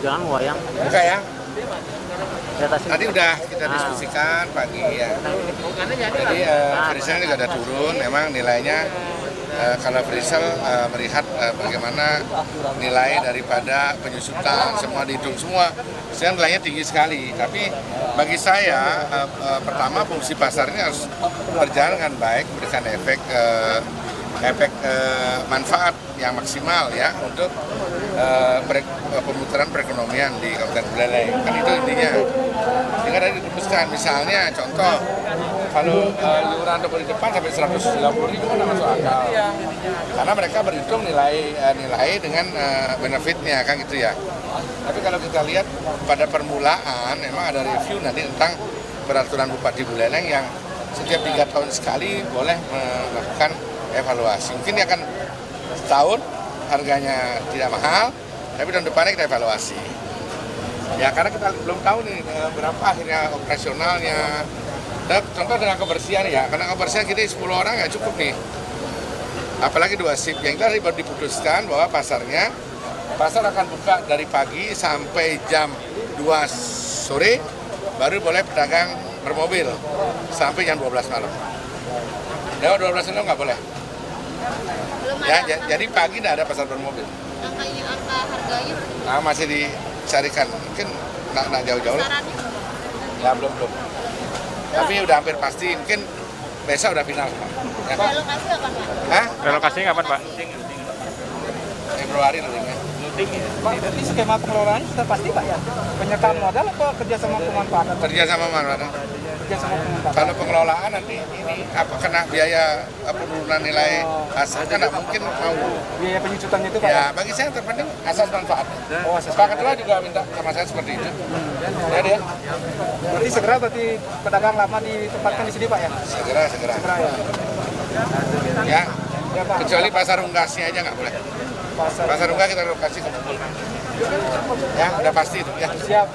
Jangan wayang. Enggak ya? Diatasin. Tadi udah kita diskusikan pagi ya. Jadi Frisel ini ada turun, memang nilainya kalau Frisel melihat bagaimana nilai daripada penyusutan, semua dihitung semua, saya nilainya tinggi sekali. Tapi bagi saya pertama fungsi pasar ini harus berjalan dengan baik, memberikan efek manfaat yang maksimal ya untuk pemutaran perekonomian di Kabupaten Buleleng. Kan itu intinya. Sehingga tadi diputuskan misalnya contoh kalau iuran depo di depan sampai 190.000 kan masuk akal. Karena mereka berhitung nilai dengan benefitnya kan gitu ya. Tapi kalau kita lihat pada permulaan memang ada review nanti tentang peraturan Bupati Buleleng yang setiap 3 tahun sekali boleh melakukan evaluasi. Mungkin akan setahun harganya tidak mahal, tapi tahun depannya kita evaluasi. Ya karena kita belum tahu nih berapa akhirnya operasionalnya. Contoh dengan kebersihan ya, karena kebersihan kita 10 orang nggak cukup nih. Apalagi 2 shift. Yang tadi baru diputuskan bahwa pasar akan buka dari pagi sampai jam 2 sore, baru boleh pedagang bermobil sampai jam 12 malam. Lewat 12 malam nggak boleh. Ya, jadi pagi tidak ada pasar bermobil. Angka harganya? Nah, masih dicarikan, mungkin nggak jauh-jauh. Ya belum. Tapi udah hampir pasti, mungkin besok udah final. Ya. Relokasi kapan Pak? Hah? Relokasinya kapan Pak? Februari nantinya. Pak, berarti skema pengelolaannya sudah pasti Pak ya? Penyertaan modal atau kerjasama pemanfaatan? Kerja sama mana? Kerjasama pemanfaatan. Kalau pengelolaan nanti ini apa kena biaya penurunan nilai hasil kan nggak mungkin mau. Biaya penyusutannya itu Pak? Ya bagi saya yang terpenting asas manfaat. Oh, asas Pak Ketua juga minta sama saya seperti itu. Ya dia. Berarti segera pedagang lama ditempatkan di sini Pak ya? Segera. Segera ya. Ya. Ya Pak. Kecuali pasar unggasnya aja nggak boleh. Pasar unggas kita lokasi ke Bungkul. Ya udah pasti itu ya. Siap.